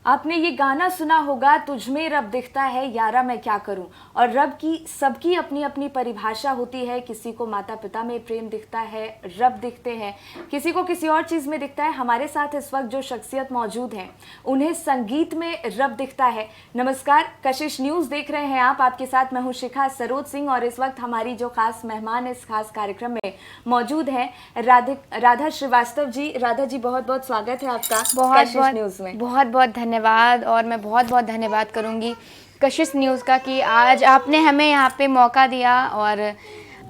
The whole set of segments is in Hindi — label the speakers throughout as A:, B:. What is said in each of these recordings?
A: आपने ये गाना सुना होगा, तुझ में रब दिखता है यारा मैं क्या करूं। और रब की सबकी अपनी अपनी परिभाषा होती है। किसी को माता पिता में प्रेम दिखता है, रब दिखते हैं, किसी को किसी और चीज़ में दिखता है। हमारे साथ इस वक्त जो शख्सियत मौजूद हैं उन्हें संगीत में रब दिखता है। नमस्कार, कशिश न्यूज़ देख रहे हैं आप। आपके साथ मैं हूँ शिखा सरोज सिंह और इस वक्त हमारी जो खास मेहमान इस खास कार्यक्रम में मौजूद है राधा श्रीवास्तव जी। राधा जी, बहुत बहुत स्वागत है आपका कशिश न्यूज़ में।
B: बहुत बहुत धन्यवाद। और मैं बहुत बहुत धन्यवाद करूंगी कशिश न्यूज़ का कि आज आपने हमें यहाँ पे मौका दिया और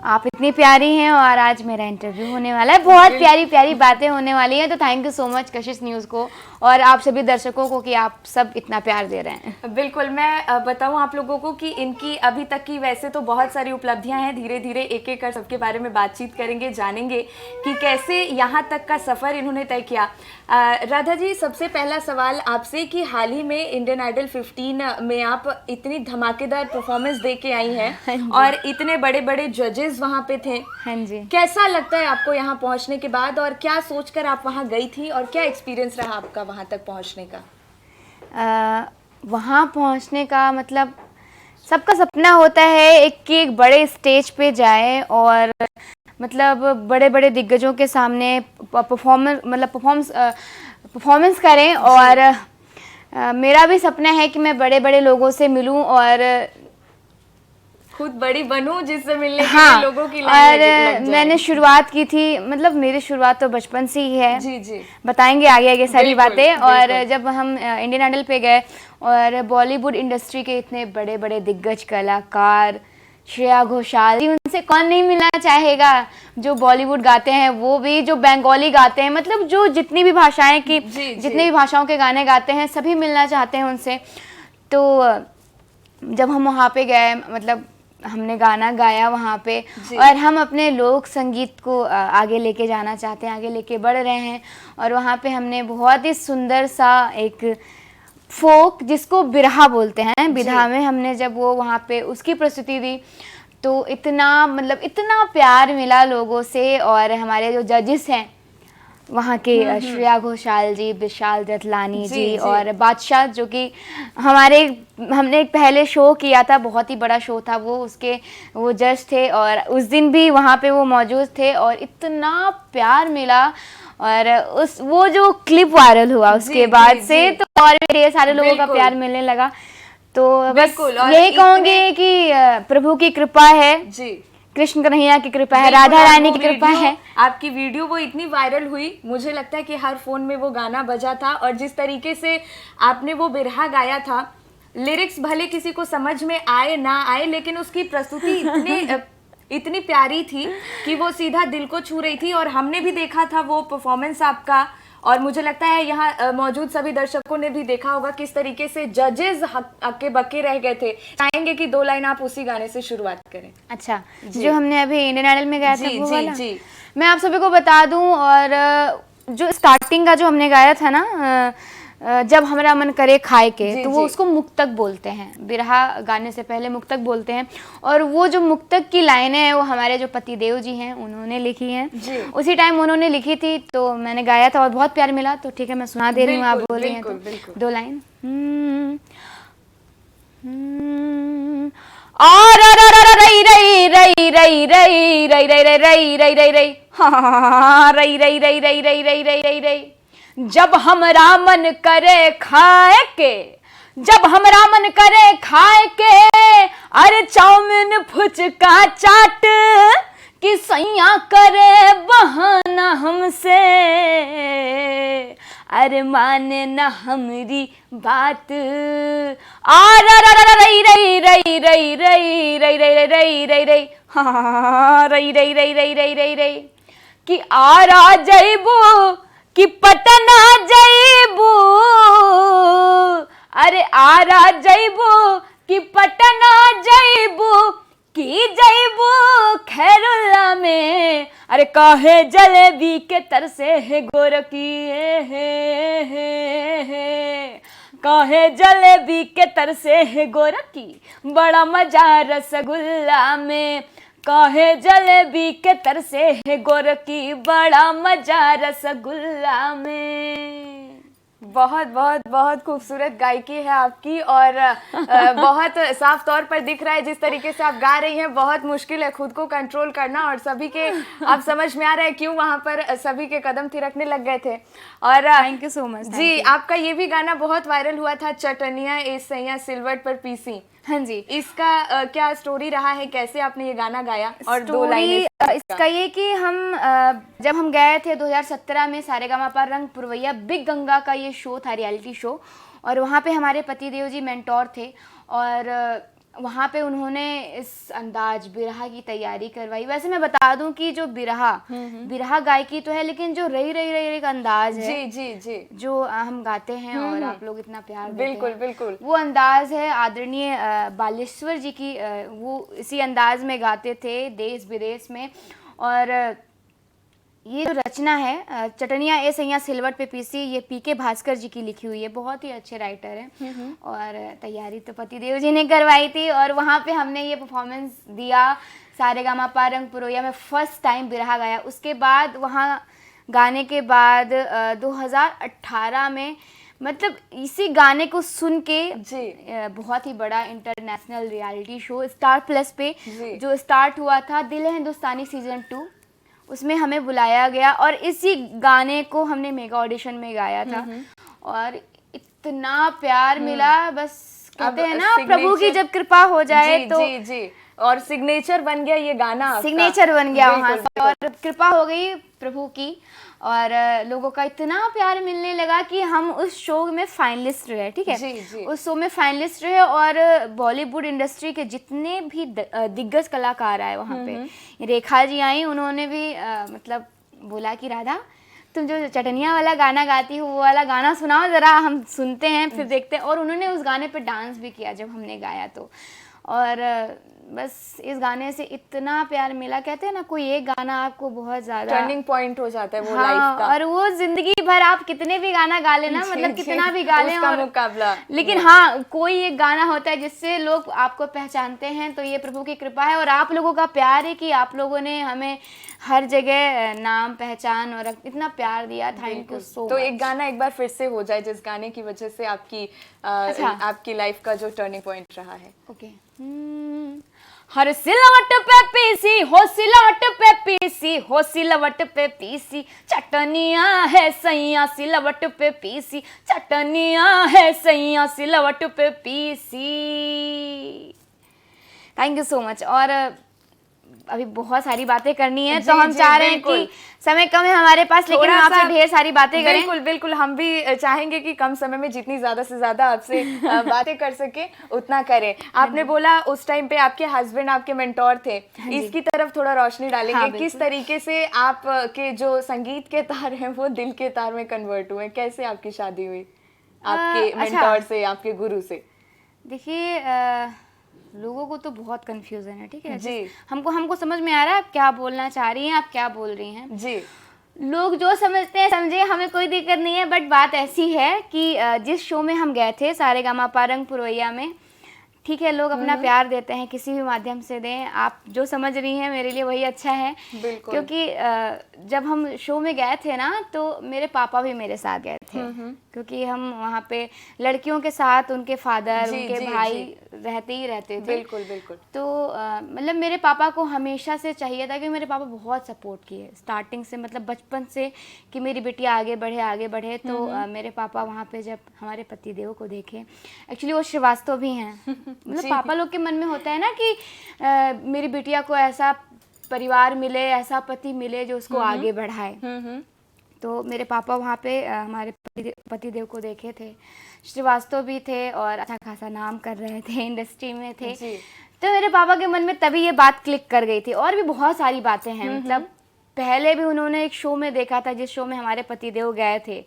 B: आप इतनी प्यारी हैं और आज मेरा इंटरव्यू होने वाला है। बहुत प्यारी प्यारी बातें होने वाली हैं। तो thank you so much Kashish news को और आप सभी दर्शकों को कि आप सब इतना प्यार दे रहे हैं।
A: बिल्कुल, मैं बताऊं आप लोगों को कि इनकी अभी तक की वैसे तो बहुत सारी उपलब्धियां हैं। धीरे धीरे एक एक कर सबके बारे में बातचीत करेंगे, जानेंगे कि कैसे यहाँ तक का सफ़र इन्होंने तय किया। राधा जी, सबसे पहला सवाल आपसे कि हाल ही में इंडियन आइडल 15 में आप इतनी धमाकेदार परफॉर्मेंस दे के आई हैं और इतने बड़े बड़े जजेस वहाँ पे थे।
B: हाँ जी।
A: कैसा लगता है आपको यहाँ पहुँचने के बाद और क्या सोचकर आप वहाँ गई थी और क्या एक्सपीरियंस रहा आपका वहाँ तक पहुँचने का?
B: वहाँ पहुँचने का मतलब सबका सपना होता है एक बड़े स्टेज पे जाए और मतलब बड़े बड़े दिग्गजों के सामने परफॉर्मेंस करें। और मेरा भी सपना है कि मैं बड़े बड़े लोगों से मिलूं और
A: खुद बड़ी बनूं जिससे मिलने के लिए लोगों की लाइन लग जाए।
B: मैंने शुरुआत की थी, मतलब मेरी शुरुआत तो बचपन से ही है।
A: जी जी,
B: बताएंगे आगे आगे सारी बातें।
A: बिल्कुल।
B: और जब हम इंडियन आइडल पे गए और बॉलीवुड इंडस्ट्री के इतने बड़े बड़े दिग्गज कलाकार, श्रेया घोषाल जी, उनसे कौन नहीं मिलना चाहेगा। जो बॉलीवुड गाते हैं वो भी, जो बंगाली गाते हैं, मतलब जो जितनी भी भाषाएं की जितनी भी भाषाओं के गाने गाते हैं सभी मिलना चाहते हैं उनसे। तो जब हम वहाँ पे गए, मतलब हमने गाना गाया वहाँ पे और हम अपने लोक संगीत को आगे लेके जाना चाहते हैं, आगे लेके बढ़ रहे हैं। और वहाँ पे हमने बहुत ही सुंदर सा एक फोक, जिसको बिरहा बोलते हैं, बिरहा में हमने जब वो वहाँ पे उसकी प्रस्तुति दी तो इतना मतलब इतना प्यार मिला लोगों से। और हमारे जो जजेस हैं वहाँ के, श्रेया घोषाल जी, विशाल दत्तलानी जी और बादशाह, जो कि हमने एक पहले शो किया था, बहुत ही बड़ा शो था वो, उसके वो जज थे और उस दिन भी वहाँ पे वो मौजूद थे और इतना प्यार मिला। और वो जो क्लिप वायरल हुआ उसके बाद से तो और भी ढेर सारे लोगों का प्यार मिलने लगा। तो बस यही कहूँगी कि प्रभु की कृपा है जी, कृष्ण कन्हैया की कृपा है, राधा रानी की कृपा है।
A: आपकी वीडियो वो इतनी वायरल हुई, मुझे लगता है कि हर फोन में वो गाना बजा था। और जिस तरीके से आपने वो बिरहा गाया था, लिरिक्स भले किसी को समझ में आए ना आए, लेकिन उसकी प्रस्तुति इतनी प्यारी थी कि वो सीधा दिल को छू रही थी। और हमने भी देखा था वो परफॉर्मेंस आपका, और मुझे लगता है यहाँ मौजूद सभी दर्शकों ने भी देखा होगा किस तरीके से जजेस हक्के बक्के रह गए थे। चाहेंगे कि 2 लाइन आप उसी गाने से शुरुआत करें।
B: अच्छा, जो हमने अभी इंडियन आइडल में गाया था वो वाला? जी, मैं आप सभी को बता दूं। और जो स्टार्टिंग का जो हमने गाया था ना, जब हमारा मन करे खाए के, तो वो उसको मुक्तक बोलते हैं। बिरहा गाने से पहले मुक्तक बोलते हैं। और वो जो मुक्तक की लाइनें हैं वो हमारे जो पति देव जी हैं उन्होंने लिखी हैं, उसी टाइम उन्होंने लिखी थी। तो मैंने गाया था और बहुत प्यार मिला। तो ठीक है, मैं सुना दे रही हूँ, आप बोल रही हैं तो 2 लाइन। और रई रई रई रई रई रई रई रई रई रई रई हाँ रई रई रई रई रई रई रई रई रई जब हमरा मन करे खाए के, जब हमरा मन करे खाए के, अरे चाउमीन फुचका चाट कि सैया करे बहाना हमसे, अरे माने न हमरी बात। आ रई रई रई रई रई रई रई रई रई रई हाँ रई रई रई रई रई रई रई कि आरा जइबू कि पटना जइबू, अरे आरा जइबू कि पटना जइबू, की जइबू खैरुल्ला में, अरे काहे जलेबी के तरसे है गोरकी काहे जलेबी के तरसे है गोरकी, बड़ा मजा रसगुल्ला में, काहे जलेबी के तरसे है गोरकी, बड़ा मजा रसगुल्ला में।
A: बहुत बहुत बहुत खूबसूरत गायकी है आपकी और बहुत साफ तौर पर दिख रहा है जिस तरीके से आप गा रही हैं। बहुत मुश्किल है खुद को कंट्रोल करना और सभी के आप समझ में आ रहा है क्यों वहां पर सभी के कदम थिरकने लग गए थे। और
B: थैंक यू सो मच
A: जी, आपका ये भी गाना बहुत वायरल हुआ था, चटनिया ए सैया सिलवट पर पीसी।
B: हाँ जी,
A: इसका क्या स्टोरी रहा है, कैसे आपने ये गाना गाया? और दो लाइनें
B: इसका ये कि हम जब हम गए थे 2017 में सारेगामापा रंग पुरवैया बिग गंगा का ये शो था, रियलिटी शो, और वहाँ पे हमारे पतिदेव जी मेंटोर थे और वहाँ पे उन्होंने इस अंदाज बिरहा की तैयारी करवाई। वैसे मैं बता दूं कि जो बिरहा गायकी तो है, लेकिन जो रही एक अंदाज है
A: जी जी जी
B: जो हम गाते हैं और आप लोग इतना प्यार देते
A: बिल्कुल
B: हैं,
A: बिल्कुल
B: वो अंदाज है आदरणीय बालेश्वर जी की। वो इसी अंदाज में गाते थे देश विदेश में। और ये जो रचना है चटनिया ए सैया सिलवट पे पीसी, ये पीके भास्कर जी की लिखी हुई है। बहुत ही अच्छे राइटर हैं और तैयारी तो पतिदेव जी ने करवाई थी और वहाँ पे हमने ये परफॉर्मेंस दिया सारेगामापा रंग पुरवैया में, फर्स्ट टाइम बिरहा गाया। उसके बाद वहाँ गाने के बाद 2018 में मतलब इसी गाने को सुन के
A: जी
B: बहुत ही बड़ा international reality show star plus पे
A: जी
B: जो स्टार्ट हुआ था, दिल है हिंदुस्तानी सीजन 2, उसमें हमें बुलाया गया और इसी गाने को हमने मेगा ऑडिशन में गाया था और इतना प्यार मिला। बस कहते हैं ना प्रभु की जब कृपा हो जाए
A: जी,
B: तो
A: जी जी, और सिग्नेचर बन गया ये गाना आपका।
B: सिग्नेचर बन गया वहाँ से
A: बिल्कुल।
B: और कृपा हो गई प्रभु की और लोगों का इतना प्यार मिलने लगा कि हम उस शो में फाइनलिस्ट रहे। ठीक है,
A: जी, जी।
B: उस शो में फाइनलिस्ट रहे और बॉलीवुड इंडस्ट्री के जितने भी दिग्गज कलाकार आए वहाँ पे, रेखा जी आई, उन्होंने भी मतलब बोला कि राधा तुम जो चटनिया वाला गाना गाती हो वो वाला गाना सुनाओ ज़रा, हम सुनते हैं फिर देखते हैं। और उन्होंने उस गाने पे डांस भी किया जब हमने गाया तो। और बस इस गाने से इतना प्यार मिला, कहते हैं ना कोई एक गाना आपको बहुत ज़्यादा
A: टर्निंग पॉइंट हो जाता है वो
B: हाँ,
A: लाइफ का।
B: और वो जिंदगी भर आप कितने भी गाना गा लेना,
A: जी,
B: मतलब
A: जी,
B: कितना भी गा लें
A: उसका
B: और
A: मुकाबला।
B: लेकिन हाँ कोई एक गाना होता है जिससे लोग आपको पहचानते हैं, तो ये प्रभु की कृपा है और आप लोगों का प्यार है कि आप लोगों ने हमें हर जगह नाम पहचान और इतना प्यार दिया। Thank you so much.
A: तो एक गाना एक बार फिर से हो जाए जिस गाने की वजह से आपकी लाइफ का जो टर्निंग पॉइंट रहा है।
B: ओके। हर सिलवट पे पीसी हो, सिलवट पे पीसी हो, सिलवट पे पीसी चटनिया है सैया सिलवट पे पीसी, चटनिया है सैया सिलवट पे PC. Thank you so much. और अभी बहुत सारी बातें करनी है तो हम चाह रहे हैं कि समय कम है हमारे पास, लेकिन हम आपसे ढेर सारी बातें करें।
A: बिल्कुल बिल्कुल, हम भी चाहेंगे कि कम समय में जितनी ज्यादा से ज्यादा आपसे बातें कर सके उतना करें। आपने बोला उस टाइम पे आपके हस्बैंड आपके मेंटोर थे, इसकी तरफ थोड़ा रोशनी डालेंगे।
B: हाँ,
A: किस तरीके से आपके जो संगीत के तार हैं वो दिल के तार में कन्वर्ट हुए, कैसे आपकी शादी हुई आपके मेंटोर से, आपके गुरु से?
B: देखिए लोगों को तो बहुत कंफ्यूजन है, ठीक है
A: जी।
B: हमको समझ में आ रहा है आप क्या बोलना चाह रही हैं, आप क्या बोल रही हैं।
A: जी,
B: लोग जो समझते हैं समझे, हमें कोई दिक्कत नहीं है। बट बात ऐसी है कि जिस शो में हम गए थे सारेगामापा रंग पुरवैया में, ठीक है, लोग अपना प्यार देते हैं किसी भी माध्यम से दें, आप जो समझ रही हैं मेरे लिए वही अच्छा है।
A: बिल्कुल।
B: क्योंकि जब हम शो में गए थे ना तो मेरे पापा भी मेरे साथ गए थे, क्योंकि हम वहाँ पे लड़कियों के साथ उनके फादर
A: जी,
B: उनके
A: जी,
B: भाई
A: जी।
B: रहते ही रहते थे।
A: बिल्कुल बिल्कुल।
B: तो मतलब मेरे पापा को हमेशा से चाहिए था कि मेरे पापा बहुत सपोर्ट किए स्टार्टिंग से, मतलब बचपन से, कि मेरी बिटिया आगे बढ़े। तो मेरे पापा वहाँ पे जब हमारे पतिदेव को देखे, एक्चुअली वो श्रीवास्तव भी हैं, मतलब पापा लोग के मन में होता है ना कि मेरी बिटिया को ऐसा परिवार मिले, ऐसा पति मिले जो उसको आगे बढ़ाए। तो मेरे पापा वहाँ पे हमारे पतिदेव को देखे थे, श्रीवास्तव भी थे और अच्छा खासा नाम कर रहे थे, इंडस्ट्री में थे। तो मेरे पापा के मन में तभी ये बात क्लिक कर गई थी। और भी बहुत सारी बातें हैं, मतलब पहले भी उन्होंने एक शो में देखा था जिस शो में हमारे पतिदेव गए थे,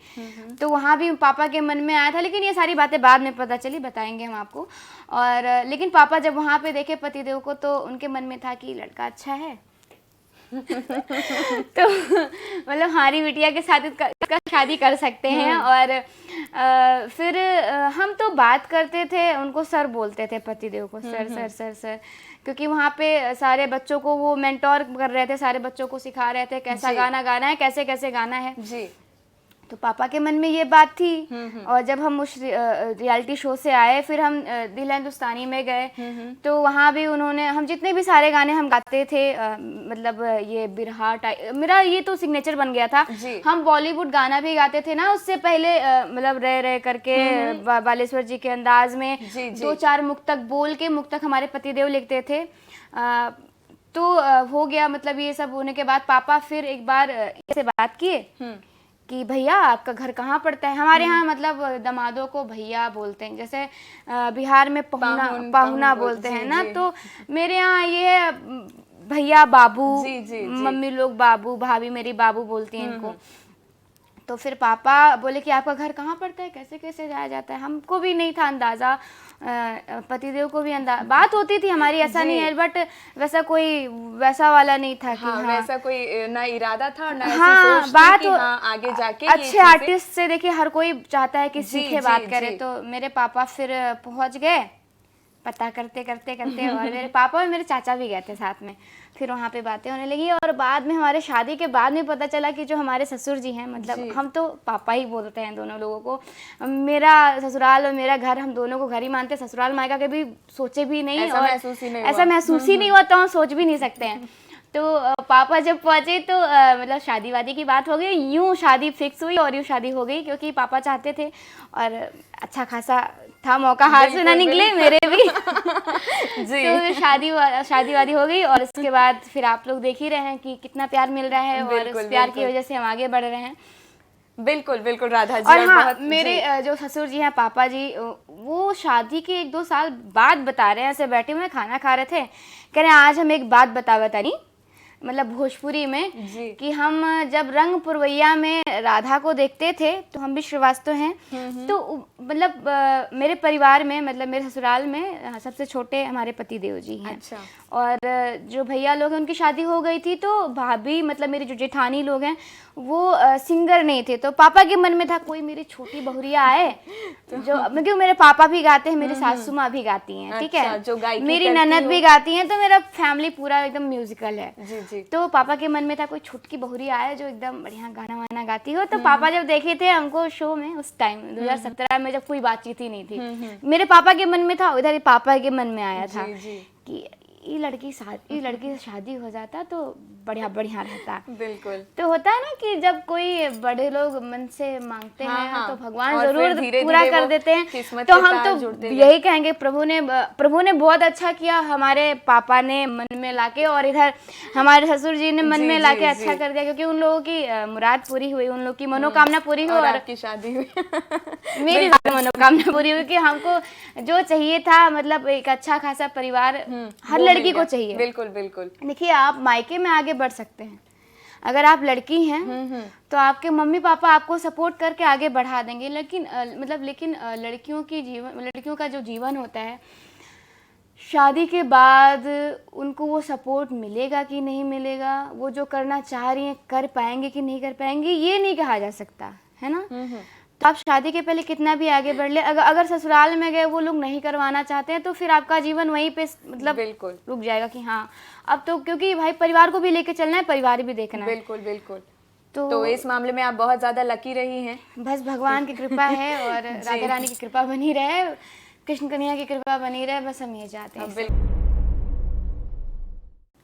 B: तो वहाँ भी पापा के मन में आया था, लेकिन ये सारी बातें बाद में पता चली, बताएंगे हम आपको। और लेकिन पापा जब वहाँ पे देखे पतिदेव को तो उनके मन में था कि लड़का अच्छा है तो मतलब हमारी बिटिया के साथ इसका शादी कर सकते हैं। और फिर हम तो बात करते थे, उनको सर बोलते थे पतिदेव को, सर सर सर सर, क्योंकि वहाँ पे सारे बच्चों को वो मेंटोर कर रहे थे, सारे बच्चों को सिखा रहे थे कैसा गाना गाना है, कैसे कैसे गाना है।
A: जी।
B: तो पापा के मन में ये बात थी। और जब हम उस रियलिटी शो से आए, फिर हम दिल हिंदुस्तानी में गए, तो वहाँ भी उन्होंने, हम जितने भी सारे गाने हम गाते थे, मतलब ये बिरहा टाइप, मेरा ये तो सिग्नेचर बन गया था। हम बॉलीवुड गाना भी गाते थे ना उससे पहले, मतलब रह रह करके बालेश्वर जी के अंदाज में 2-4 मुक्तक बोल के, मुक्तक हमारे पतिदेव लिखते थे। तो हो गया, मतलब ये सब होने के बाद पापा फिर एक बार से बात किए कि भैया आपका घर कहाँ पड़ता है। हमारे यहाँ मतलब दमादों को भैया बोलते हैं, जैसे बिहार में पाहुना बोलते हैं ना, तो मेरे यहाँ ये है भैया बाबू, मम्मी लोग बाबू, भाभी मेरी बाबू बोलती हैं इनको। तो फिर पापा बोले कि आपका घर कहाँ पड़ता है, कैसे कैसे जाया जाता है। हमको भी नहीं था अंदाज़ा, पतिदेव को भी बात होती थी हमारी, ऐसा नहीं है, बट वैसा कोई वैसा वाला नहीं था कि हाँ,
A: वैसा कोई ना इरादा था ना
B: हाँ,
A: ऐसी सोच
B: बात
A: थी कि हाँ, आगे जाके
B: अच्छे आर्टिस्ट से देखिए हर कोई चाहता है कि सीखे बात करे। तो मेरे पापा फिर पहुंच गए पता करते करते करते, और मेरे पापा और मेरे चाचा भी गए थे साथ में। फिर वहाँ पे बातें होने लगी, और बाद में हमारे शादी के बाद में पता चला कि जो हमारे ससुर जी हैं, मतलब हम तो पापा ही बोलते हैं दोनों लोगों को। मेरा ससुराल और मेरा घर, हम दोनों को घर ही मानते हैं। ससुराल मायका के भी सोचे भी नहीं,
A: ऐसा
B: और ऐसा महसूस ही नहीं हुआ, तो हम सोच भी नहीं सकते हैं। तो पापा जब पहुँचे तो मतलब शादी वादी की बात हो गई, यूँ शादी फिक्स हुई और यूँ शादी हो गई, क्योंकि पापा चाहते थे, और अच्छा खासा था मौका, हाथ से ना निकले मेरे भी जी। तो शादी वादी हो गई, और उसके बाद फिर आप लोग देख ही रहे हैं कि कितना प्यार मिल रहा है, और उस प्यार की वजह से हम आगे बढ़ रहे हैं।
A: बिल्कुल बिल्कुल राधा जी।
B: और हाँ, मेरे जो ससुर जी हैं, पापा जी, वो शादी के 1-2 साल बाद बता रहे हैं, ऐसे बैठे हुए खाना खा रहे थे, कह रहे हैं आज हम एक बात बतानी, मतलब भोजपुरी में, कि हम जब रंग पुरवैया में राधा को देखते थे, तो हम भी श्रीवास्तव हैं, तो मतलब मेरे परिवार में, मतलब मेरे ससुराल में सबसे छोटे हमारे पतिदेव जी हैं। अच्छा। और जो भैया लोग हैं उनकी शादी हो गई थी, तो भाभी, मतलब मेरी जो जेठानी लोग हैं, वो सिंगर नहीं थे। तो पापा के मन में था कोई मेरी छोटी बहुरिया आए, जो, क्योंकि मेरे पापा भी गाते हैं, मेरी सासू माँ भी गाती हैं, ठीक है, जो मेरी ननद भी गाती हैं, तो मेरा फैमिली पूरा एकदम म्यूजिकल है। जी। तो पापा के मन में था कोई छुटकी बहुरिया आए जो एकदम बढ़िया गाना वाना गाती हो। तो पापा जब देखे थे हमको शो में, उस टाइम 2017 में, जब कोई बातचीत ही नहीं थी, मेरे पापा के मन में था, उधर पापा के मन में आया था कि ये लड़की से शादी हो जाता तो बढ़िया रहता। बिल्कुल। तो होता है ना कि जब कोई बड़े लोग मन से मांगते हैं तो भगवान जरूर पूरा कर देते हैं। तो हम तो यही कहेंगे, प्रभु ने बहुत अच्छा किया, हमारे पापा ने मन में लाके, और इधर हमारे ससुर जी ने मन में लाके अच्छा कर दिया, क्योंकि उन लोगों की मुराद पूरी हुई, उन लोगों की मनोकामना पूरी हुई, और आपकी शादी हुई मेरी मनोकामना पूरी हुई, कि हमको जो चाहिए था, मतलब एक अच्छा खासा परिवार हर लड़की को चाहिए। बिल्कुल बिल्कुल। देखिए, आप मायके में आगे बढ़ सकते हैं, अगर आप लड़की हैं तो आपके मम्मी पापा आपको सपोर्ट करके आगे बढ़ा देंगे, लेकिन लड़कियों का जो जीवन होता है, शादी के बाद उनको वो सपोर्ट मिलेगा कि नहीं मिलेगा, वो जो करना चाह रही हैं कर पाएंगे कि नहीं कर पाएंगे, ये नहीं कहा जा सकता है ना। तो आप शादी के पहले कितना भी आगे बढ़ ले, अगर ससुराल में गए वो लोग नहीं करवाना चाहते हैं, तो फिर आपका जीवन वहीं पे मतलब बिल्कुल रुक जाएगा कि हाँ अब तो, क्योंकि भाई परिवार को भी लेके चलना है, परिवार भी देखना है। बिल्कुल बिल्कुल। तो इस मामले में आप बहुत ज्यादा लकी रही हैं। बस भगवान की कृपा है, और राधा रानी की कृपा बनी रहे, कृष्ण कन्हैया की कृपा बनी रहे, बस हम ये चाहते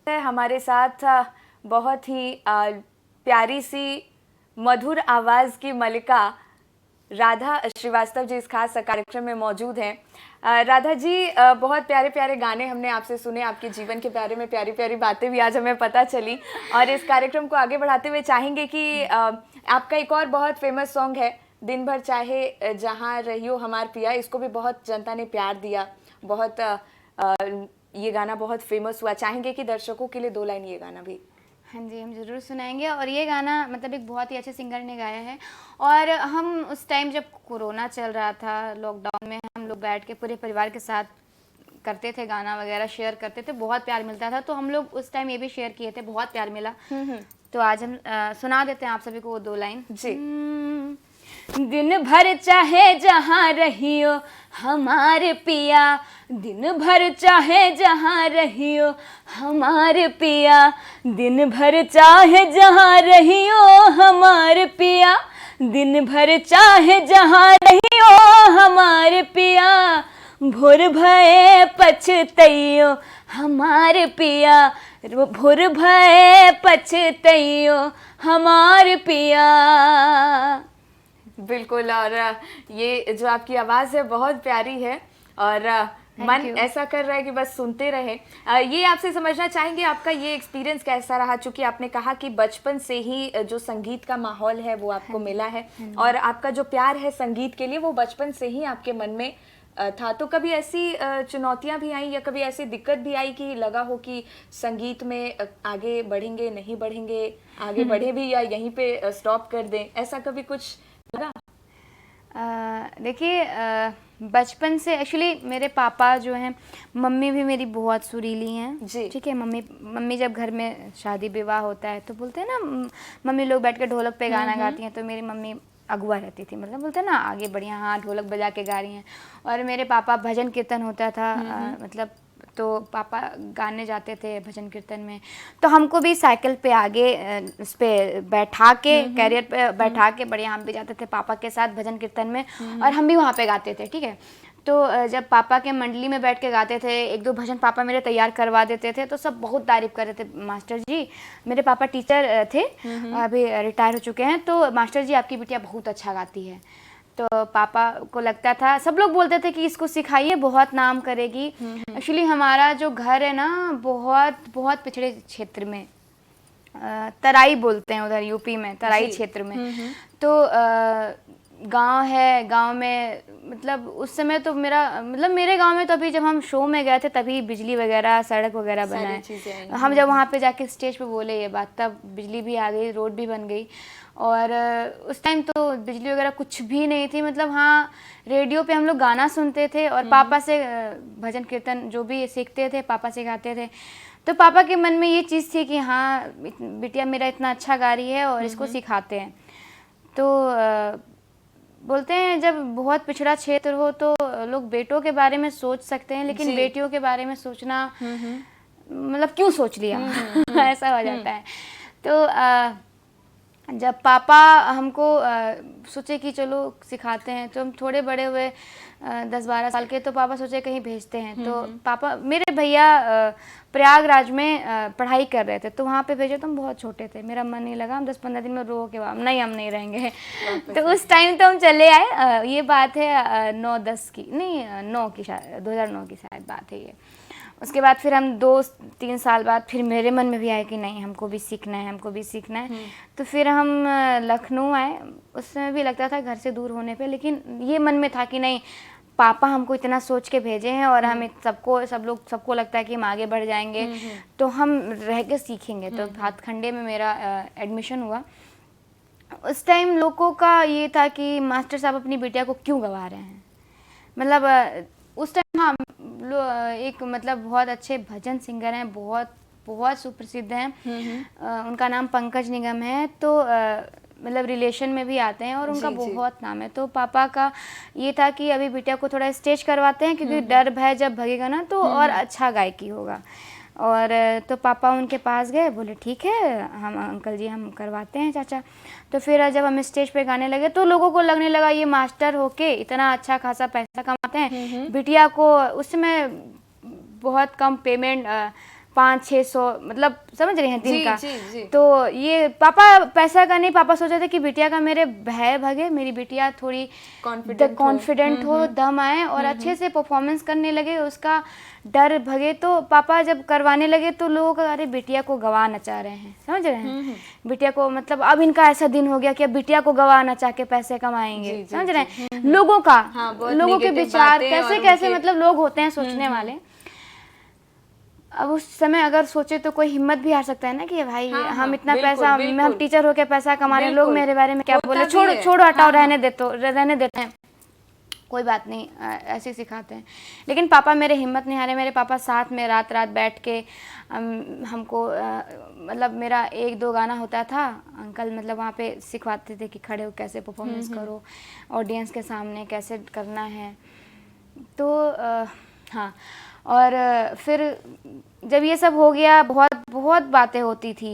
B: हैं।
A: हमारे साथ बहुत ही प्यारी सी मधुर आवाज की मलिका राधा श्रीवास्तव जी इस खास कार्यक्रम में मौजूद हैं। राधा जी, बहुत प्यारे प्यारे गाने हमने आपसे सुने, आपके जीवन के बारे में प्यारी प्यारी बातें भी आज हमें पता चली, और इस कार्यक्रम को आगे बढ़ाते हुए चाहेंगे कि आपका एक और बहुत फेमस सॉन्ग है, दिन भर चाहे जहाँ रहियो हमार पिया, इसको भी बहुत जनता ने प्यार दिया, बहुत ये गाना बहुत फेमस हुआ। चाहेंगे कि दर्शकों के लिए 2 लाइन ये गाना भी।
B: हाँ जी, हम ज़रूर सुनाएंगे। और ये गाना मतलब एक बहुत ही अच्छे सिंगर ने गाया है, और हम उस टाइम जब कोरोना चल रहा था, लॉकडाउन में, हम लोग बैठ के पूरे परिवार के साथ करते थे, गाना वगैरह शेयर करते थे, बहुत प्यार मिलता था, तो हम लोग उस टाइम ये भी शेयर किए थे, बहुत प्यार मिला। तो आज हम सुना देते हैं आप सभी को वो 2 लाइन जी। दिन भर चाहे जहाँ रहियो हमारे पिया, दिन भर चाहे जहाँ रहियो हमारे पिया, दिन भर चाहे जहाँ रहियो हमारे पिया, दिन भर चाहे जहाँ रहियो हमारे पिया, भोर भये पछतैयो हमारे पिया, भोर भये पछतैयो हमारे पिया।
A: बिल्कुल। और ये जो आपकी आवाज़ है बहुत प्यारी है और मन ऐसा कर रहा है कि बस सुनते रहे। ये आपसे समझना चाहेंगे आपका ये एक्सपीरियंस कैसा रहा, चूँकि आपने कहा कि बचपन से ही जो संगीत का माहौल है वो आपको मिला है और आपका जो प्यार है संगीत के लिए वो बचपन से ही आपके मन में था। तो कभी ऐसी चुनौतियां भी आई या कभी ऐसी दिक्कत भी आई कि लगा हो कि संगीत में आगे बढ़ेंगे नहीं बढ़ेंगे, आगे बढ़े भी या यहीं पे स्टॉप कर दें, ऐसा कभी कुछ लगा?
B: देखिए बचपन से एक्चुअली मेरे पापा जो हैं, मम्मी भी मेरी बहुत सुरीली हैं
A: जी।
B: ठीक है। मम्मी जब घर में शादी विवाह होता है तो बोलते हैं ना, मम्मी लोग बैठ के ढोलक पे गाना गाती हैं, तो मेरी मम्मी अगुआ रहती थी, मतलब बोलते हैं ना आगे बढ़िया, हाँ ढोलक बजा के गा रही हैं। और मेरे पापा भजन कीर्तन होता था मतलब तो पापा गाने जाते थे भजन कीर्तन में, तो हमको भी साइकिल पे आगे उस पे बैठा के कैरियर पे बैठा के बढ़िया हम भी जाते थे पापा के साथ भजन कीर्तन में और हम भी वहाँ पे गाते थे ठीक है। तो जब पापा के मंडली में बैठ के गाते थे, एक दो भजन पापा मेरे तैयार करवा देते थे, तो सब बहुत तारीफ कर रहे थे, मास्टर जी, मेरे पापा टीचर थे अभी रिटायर हो चुके हैं, तो मास्टर जी आपकी बिटिया बहुत अच्छा गाती है। तो पापा को लगता था, सब लोग बोलते थे कि इसको सिखाइए बहुत नाम करेगी। एक्चुअली हमारा जो घर है ना बहुत बहुत पिछड़े क्षेत्र में, तराई बोलते हैं उधर यूपी में, तराई क्षेत्र में। तो गांव है, गांव में मतलब उस समय तो मेरे गांव में तो अभी जब हम शो में गए थे तभी बिजली वगैरह सड़क वगैरह बनाए। हम जब वहाँ पे जाके स्टेज पे बोले ये बात, तब बिजली भी आ गई, रोड भी बन गई। और उस टाइम तो बिजली वगैरह कुछ भी नहीं थी, मतलब हाँ रेडियो पे हम लोग गाना सुनते थे और पापा से भजन कीर्तन जो भी सीखते थे पापा सिखाते थे। तो पापा के मन में ये चीज़ थी कि हाँ बिटिया मेरा इतना अच्छा गा रही है और इसको सिखाते हैं। तो बोलते हैं जब बहुत पिछड़ा क्षेत्र हो तो लोग बेटों के बारे में सोच सकते हैं, लेकिन बेटियों के बारे में सोचना मतलब क्यों सोच लिया ऐसा हो जाता है। तो जब पापा हमको सोचे कि चलो सिखाते हैं, तो हम थोड़े बड़े हुए 10-12 साल के, तो पापा सोचे कहीं भेजते हैं। तो पापा मेरे भैया प्रयागराज में पढ़ाई कर रहे थे, तो वहाँ पे भेजे, तो हम बहुत छोटे थे, मेरा मन नहीं लगा, हम 10-15 दिन में रो के हम नहीं रहेंगे तो उस टाइम तो हम चले आए। ये बात है 9-10 की नहीं 9 की, शायद 2009 की शायद बात है ये। उसके बाद फिर हम 2-3 साल बाद फिर मेरे मन में भी आया कि नहीं हमको भी सीखना है, हमको भी सीखना है। तो फिर हम लखनऊ आए। उस समय भी लगता था घर से दूर होने पे, लेकिन ये मन में था कि नहीं पापा हमको इतना सोच के भेजे हैं और हम सबको लगता है कि हम आगे बढ़ जाएंगे तो हम रह के सीखेंगे। तो भातखंडे में मेरा एडमिशन हुआ। उस टाइम लोगों का ये था कि मास्टर साहब अपनी बिटिया को क्यों गवा रहे हैं, मतलब उस टाइम हाँ एक मतलब बहुत अच्छे भजन सिंगर हैं, बहुत बहुत सुप्रसिद्ध हैं, उनका नाम पंकज निगम है। तो मतलब रिलेशन में भी आते हैं और उनका बहुत नाम है। तो पापा का ये था कि अभी बिटिया को थोड़ा स्टेज करवाते हैं, क्योंकि डर भय जब भगेगा ना तो और अच्छा गायकी होगा। और तो पापा उनके पास गए, बोले ठीक है हम अंकल जी हम करवाते हैं चाचा। तो फिर जब हम स्टेज पे गाने लगे तो लोगों को लगने लगा ये मास्टर होके इतना अच्छा खासा पैसा कमाते हैं। बिटिया को उस समय बहुत कम पेमेंट 500-600 मतलब समझ रहे हैं दिन का।
A: जी।
B: तो ये पापा पैसा का नहीं, पापा सोचे थे कि बिटिया का मेरे भय भगे, मेरी बिटिया थोड़ी कॉन्फिडेंट हो, दम आए और अच्छे से परफॉर्मेंस करने लगे, उसका डर भगे। तो पापा जब करवाने लगे तो लोगों का अरे बिटिया को गवा नचा रहे हैं, समझ रहे हैं बिटिया को, मतलब अब इनका ऐसा दिन हो गया कि अब बिटिया को गवा नचा के पैसे कमाएंगे, समझ रहे हैं लोगों का, लोगों के विचार कैसे मतलब लोग होते हैं सोचने वाले। अब उस समय अगर सोचे तो कोई हिम्मत भी हार सकता है ना कि भाई हम इतना पैसा, हम टीचर होके पैसा कमा रहे हैं, लोग मेरे बारे में क्या बोले, छोड़ो हटाओ, रहने देते हैं, कोई बात नहीं, ऐसे सिखाते हैं। लेकिन पापा मेरे हिम्मत नहीं हारे, मेरे पापा साथ में रात बैठ के हमको मतलब मेरा 1-2 गाना होता था, अंकल मतलब वहाँ पे सिखवाते थे कि खड़े हो कैसे परफॉर्मेंस करो, ऑडियंस के सामने कैसे करना है। तो हाँ, और फिर जब ये सब हो गया, बहुत बहुत बातें होती थी,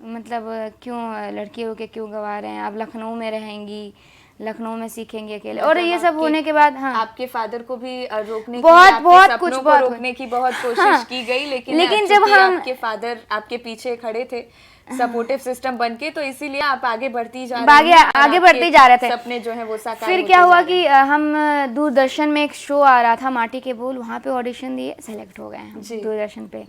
B: मतलब क्यों लड़की हो के क्यों गवा रहे हैं, आप लखनऊ में रहेंगी, लखनऊ में सीखेंगी अकेले, और
A: मतलब
B: ये सब होने के बाद हाँ
A: आपके फादर को भी रोकने
B: बहुत
A: के लिए,
B: बहुत
A: आपके
B: कुछ
A: सपनों को
B: बहुत
A: रोकने की बहुत कोशिश
B: हाँ,
A: की गई, लेकिन
B: लेकिन जब
A: चूंकि
B: हम
A: आपके फादर आपके पीछे खड़े थे सपोर्टिव सिस्टम बनके, तो इसीलिए आप आगे बढ़ती जा
B: आगे
A: रही हैं और
B: आगे
A: आपके
B: बढ़ते जा रहे थे।
A: सपने जो है वो साकार
B: फिर
A: होते
B: क्या
A: जा
B: हुआ
A: रहे
B: कि
A: हैं।
B: हम दूरदर्शन में एक शो आ रहा था माटी के बोल, वहाँ पे ऑडिशन दिए, सेलेक्ट हो गए हम
A: जी।
B: दूरदर्शन पे।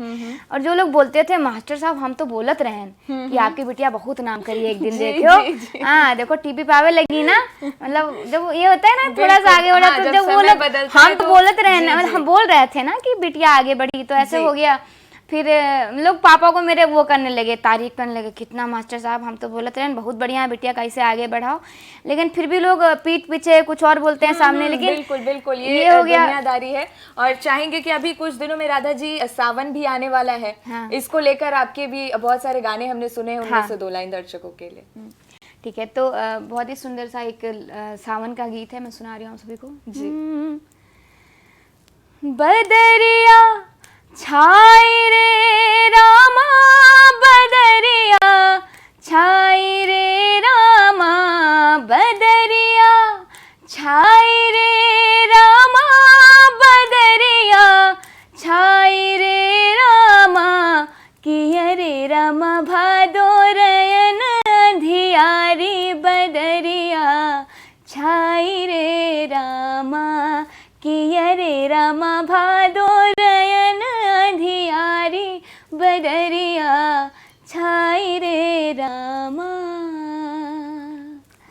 B: और जो लोग बोलते थे मास्टर साहब हम तो बोलत रहें कि आपकी बिटिया बहुत नाम करी है, एक दिन
A: जी,
B: देखियो,
A: जी, जी।
B: हाँ देखो टीवी पे आवे लगी ना, मतलब जब ये होता है ना थोड़ा
A: बिल्कुल,
B: सा आगे बढ़ा,
A: हाँ,
B: तो
A: जब
B: जब वो
A: समय
B: लोग
A: बदलता है
B: हम तो
A: तो-
B: बोलत रहे
A: जी,
B: ना,
A: जी।
B: हम बोल रहे थे ना कि बिटिया आगे बढ़ी, तो ऐसे
A: जी।
B: हो गया। फिर लोग पापा को मेरे वो करने लगे, तारीफ करने लगे, कितना मास्टर साहब हम तो बोलते रहे बहुत बढ़िया है बिटिया, कैसे आगे बढ़ाओ, लेकिन फिर भी लोग पीठ पीछे कुछ और बोलते हैं सामने, लेकिन
A: बिल्कुल बिल्कुल
B: ये हो गया।
A: दुनियादारी है। और चाहेंगे कि अभी कुछ दिनों में राधा जी सावन भी आने वाला है,
B: हाँ।
A: इसको लेकर आपके भी बहुत सारे गाने हमने सुने हैं, उनमें
B: हाँ।
A: से दो लाइन दर्शकों के लिए।
B: ठीक है, तो बहुत ही सुंदर सा एक सावन का गीत है, मैं सुना रही हूँ आप सभी को
A: जी।
B: बदरिया छाई रे रामा, बदरिया छाई रे रामा, बदरिया छाई रे रामा, बदरिया छाई रे रामा, किया रे रामा भादो रयन धियारी, बदरिया छाई रे रामा, किया रे रामा भादो रयन धियारी, बदरिया छाई रे रामा।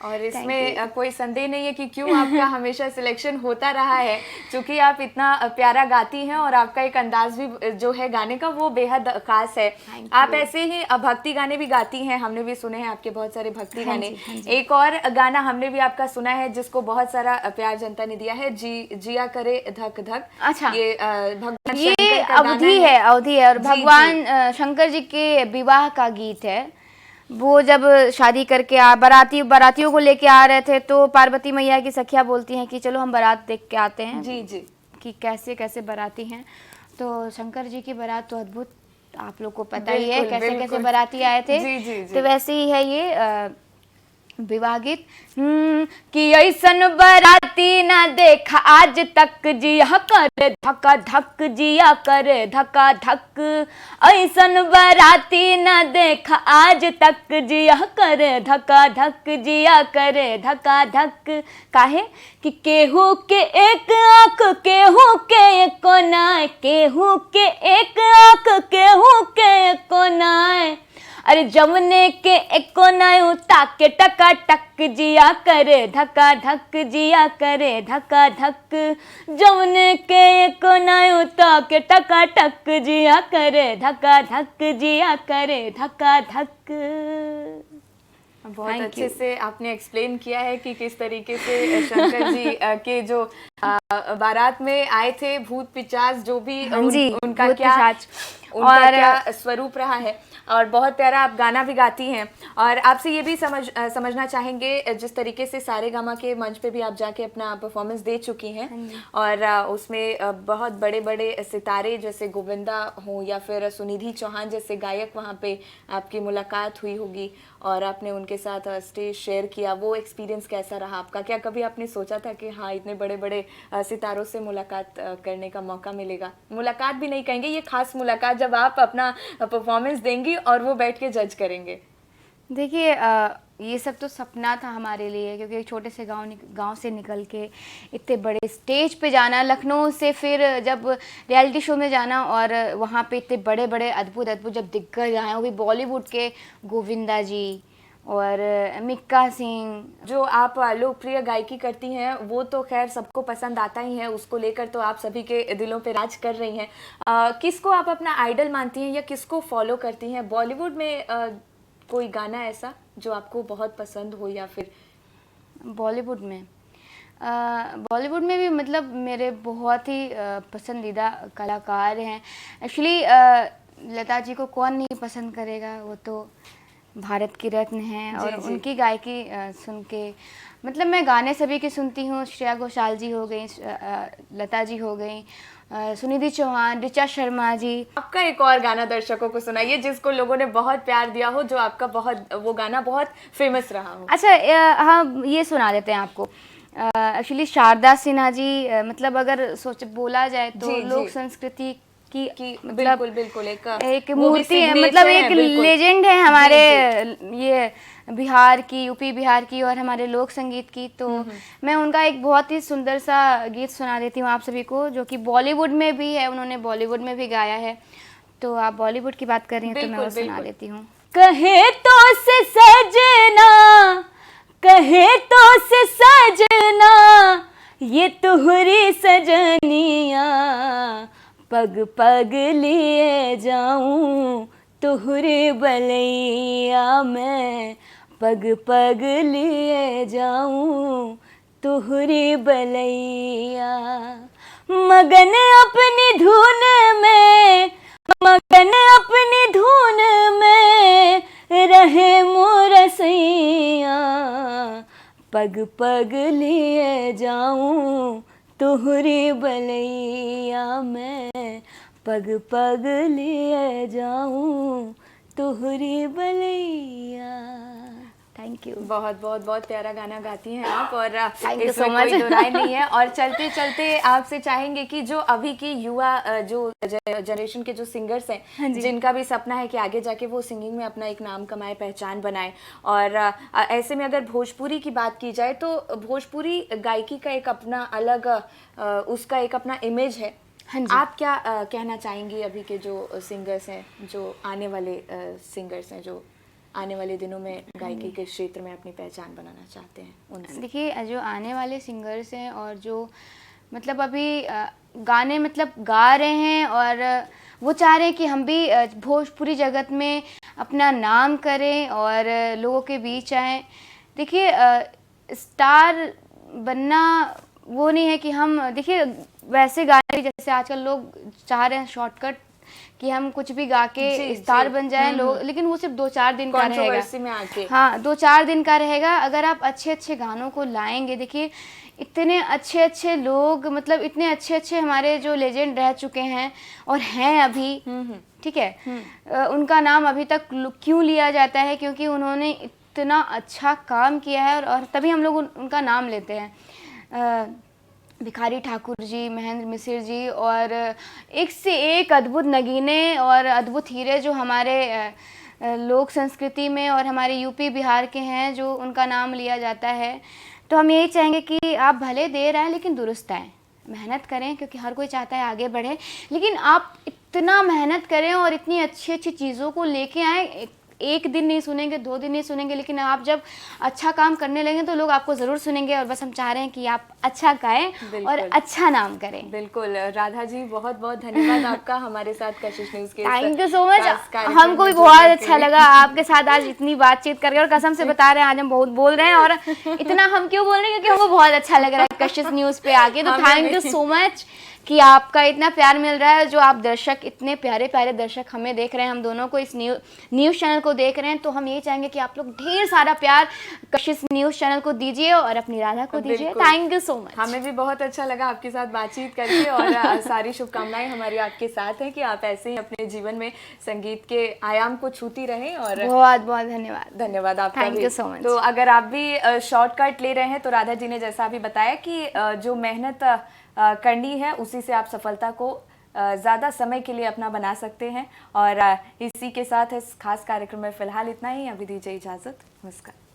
A: और इसमें कोई संदेह नहीं है कि क्यों आपका हमेशा सिलेक्शन होता रहा है, क्योंकि आप इतना प्यारा गाती हैं और आपका एक अंदाज भी जो है गाने का वो बेहद खास है। आप ऐसे ही भक्ति गाने भी गाती हैं, हमने भी सुने हैं आपके बहुत सारे भक्ति गाने। एक और गाना हमने भी आपका सुना है जिसको बहुत सारा प्यार जनता ने दिया है, जिया करे धक धक।
B: अच्छा,
A: ये भगवान
B: ये
A: शंकर का गाना
B: अवधि है, अवधि है, और
A: जी,
B: भगवान शंकर जी के विवाह का गीत है। वो जब शादी करके बारातियों को लेके आ रहे थे, तो पार्वती मैया की सखिया बोलती हैं कि चलो हम बारात देख के आते हैं,
A: जी जी,
B: कि कैसे कैसे बाराती हैं। तो शंकर जी की बारात तो अद्भुत, आप लोग को पता ही है
A: बिल्कुल,
B: कैसे कैसे
A: बिल्कुल।
B: बाराती आए थे।
A: जी, जी, जी।
B: तो वैसे ही है ये विवाह गीत। कि ऐसन बराती ना देखा आज तक, जिया कर धक्का धक, जिया कर धक्का धक, ऐसन बराती ना देखा आज तक, जिया कर धक्का धक, जिया कर धक्का धक। काहे कि केहू के एक आंख, केहू के एक नाय, केहू के एक आंख, केहू के एक नाय, अरे जमुने के एको नायु ताके टका टक, जिया करे धक्का धक, जिया करे धक्का धक, जमुने के एको नायु ताके टका टक, जिया करे धक्का धक, जिया करे धक्का धक।
A: बहुत अच्छे से आपने एक्सप्लेन किया है कि किस तरीके से शंकर जी के जो बारात में आए थे, भूत पिचास जो भी उनका क्या स्वरूप रहा है। और बहुत प्यारा आप गाना भी गाती हैं। और आपसे ये भी समझना चाहेंगे, जिस तरीके से सारेगामा के मंच पे भी आप जाके अपना परफॉर्मेंस दे चुकी हैं, और उसमें बहुत बड़े बड़े सितारे जैसे गोविंदा हो या फिर सुनिधि चौहान जैसे गायक वहाँ पे आपकी मुलाकात हुई होगी और आपने उनके साथ स्टेज शेयर किया। वो एक्सपीरियंस कैसा रहा आपका? क्या कभी आपने सोचा था कि हाँ इतने बड़े बड़े सितारों से मुलाकात करने का मौका मिलेगा? मुलाकात भी नहीं कहेंगे, ये खास मुलाकात जब आप अपना परफॉर्मेंस देंगी और वो बैठ के जज करेंगे।
B: देखिए ये सब तो सपना था हमारे लिए, क्योंकि एक छोटे से गांव से निकल के इतने बड़े स्टेज पे जाना, लखनऊ से फिर जब रियलिटी शो में जाना और वहाँ पे इतने बड़े बड़े अद्भुत जब दिग्गज आए, वो भी बॉलीवुड के गोविंदा जी और मिक्का सिंह।
A: जो आप लोकप्रिय गायकी करती हैं वो तो खैर सबको पसंद आता ही है, उसको लेकर तो आप सभी के दिलों पे राज कर रही हैं। किसको आप अपना आइडल मानती हैं या किसको फॉलो करती हैं? बॉलीवुड में कोई गाना ऐसा जो आपको बहुत पसंद हो? या फिर
B: बॉलीवुड में भी मतलब मेरे बहुत ही पसंदीदा कलाकार हैं। एक्चुअली लता जी को कौन नहीं पसंद करेगा, वो तो भारत की रत्न हैं और
A: जी, जी।
B: उनकी गायकी सुन के मतलब मैं गाने सभी के सुनती हूँ। श्रेया घोषाल जी हो गई, लता जी हो गई, सुनिधि चौहान, ऋचा शर्मा जी।
A: आपका एक और गाना दर्शकों को सुनाइए जिसको लोगों ने बहुत प्यार दिया हो, जो आपका बहुत वो गाना बहुत फेमस रहा हो।
B: अच्छा, हम ये सुना देते हैं आपको। एक्चुअली शारदा सिन्हा जी, मतलब अगर सोच बोला जाए तो
A: जी,
B: लोक
A: जी।
B: संस्कृति की
A: कि
B: मतलब
A: बिल्कुल बिल्कुल
B: एक
A: वो भी
B: मूर्ति है,
A: signature
B: मतलब
A: है,
B: एक
A: बिल्कुल।
B: लेजेंड है हमारे
A: जी,
B: ये बिहार की, यूपी बिहार की और हमारे लोक संगीत की। तो मैं उनका एक बहुत ही सुंदर सा गीत सुना देती हूँ आप सभी को, जो कि बॉलीवुड में भी है, उन्होंने बॉलीवुड में भी गाया है। तो आप बॉलीवुड की बात कर रही हैं तो मैं
A: बिल्कुल
B: वो सुना
A: बिल्कुल।
B: देती हूँ। कहे तो से सजना, कहे तो से सजना, ये तुहरी सजनिया, पग पग लिए जाऊं तुहरी बलैया मैं, पग पग लिए जाऊं तुहरी बलैया। मगन अपनी धुन में, मगन अपनी धुन में रहे मोर सैया, पग पग लिए जाऊं तुहरी बलैया मैं, पग पग लिए जाऊं तुहरी बलैया। Thank you.
A: बहुत बहुत बहुत प्यारा गाना गाती हैं आप, और
B: Thank you
A: इसमें
B: so
A: कोई
B: much.
A: दो राय नहीं है। और चलते चलते आपसे चाहेंगे कि जो अभी की युवा जो जनरेशन के जो सिंगर्स
B: हाँ
A: हैं,
B: जी।
A: जिनका भी सपना है कि आगे जाके वो सिंगिंग में अपना एक नाम कमाए, पहचान बनाए, और ऐसे में अगर भोजपुरी की बात की जाए तो भोजपुरी गायकी का एक अपना अलग उसका एक अपना इमेज है।
B: हाँ जी।
A: आप क्या कहना चाहेंगी अभी के जो सिंगर्स हैं, जो आने वाले सिंगर्स हैं, जो आने वाले दिनों में गायकी के क्षेत्र में अपनी पहचान बनाना चाहते हैं उनसे?
B: देखिए, जो आने वाले सिंगर्स हैं और जो मतलब अभी गाने मतलब गा रहे हैं और वो चाह रहे हैं कि हम भी भोजपुरी जगत में अपना नाम करें और लोगों के बीच आएँ। देखिए, स्टार बनना वो नहीं है कि हम, देखिए वैसे गाने भी जैसे आजकल लोग चाह रहे हैं शॉर्टकट कि हम कुछ भी गा के
A: जी,
B: स्टार
A: जी।
B: बन जाएं लोग, लेकिन वो सिर्फ 2-4 दिन का रहेगा।
A: कंट्रोवर्सी में आके।
B: हाँ, 2-4 दिन का रहेगा। अगर आप अच्छे अच्छे गानों को लाएंगे, देखिए इतने अच्छे अच्छे लोग, मतलब इतने अच्छे अच्छे हमारे जो लेजेंड रह चुके हैं और हैं अभी, ठीक है, उनका नाम अभी तक क्यों लिया जाता है? क्योंकि उन्होंने इतना अच्छा काम किया है और तभी हम लोग उनका नाम लेते हैं। भिखारी ठाकुर जी, महेंद्र मिसिर जी और एक से एक अद्भुत नगीने और अद्भुत हीरे जो हमारे लोक संस्कृति में और हमारे यूपी बिहार के हैं, जो उनका नाम लिया जाता है। तो हम यही चाहेंगे कि आप भले देर आएँ लेकिन दुरुस्त आएँ, मेहनत करें, क्योंकि हर कोई चाहता है आगे बढ़े, लेकिन आप इतना मेहनत करें और इतनी अच्छी अच्छी चीज़ों को लेके आएँ। एक दिन नहीं सुनेंगे, 2 दिन नहीं सुनेंगे, लेकिन आप जब अच्छा काम करने लगें तो लोग आपको ज़रूर सुनेंगे। और बस हम चाह रहे हैं कि आप अच्छा गाएं और अच्छा नाम करें।
A: बिल्कुल राधा जी, बहुत बहुत धन्यवाद आपका हमारे साथ कशिश न्यूज़ के
B: थैंक यू सो मच। हमको भी बहुत अच्छा लगा आपके साथ आज इतनी बातचीत करके, और कसम से बता रहे हैं आज हम बहुत बोल रहे हैं, और इतना हम क्यों बोल रहे हैं, क्योंकि हमको बहुत अच्छा लग रहा है कशिश न्यूज़ पे आके। तो थैंक यू सो मच कि आपका इतना प्यार मिल रहा है, जो आप दर्शक, इतने प्यारे प्यारे दर्शक हमें देख रहे हैं, हम दोनों को इस न्यूज़ चैनल को देख रहे हैं। तो हम यही चाहेंगे कि आप लोग ढेर सारा प्यार कशिश न्यूज़ चैनल को दीजिए और अपनी राधा को दीजिए। Thank you so much.
A: हमें भी बहुत अच्छा लगा आपके साथ बातचीत करके, और सारी शुभकामनाएं हमारी आपके साथ हैं कि आप ऐसे ही अपने जीवन में संगीत के आयाम को छूती रहें। और
B: बहुत बहुत धन्यवाद।
A: धन्यवाद आपका।
B: Thank you so much.
A: तो अगर आप भी शॉर्टकट ले रहे हैं तो राधा जी ने जैसा अभी बताया कि जो मेहनत करनी है उसी से आप सफलता को ज़्यादा समय के लिए अपना बना सकते हैं। और इसी के साथ इस खास कार्यक्रम में फिलहाल इतना ही। अभी दीजिए इजाज़त। नमस्कार।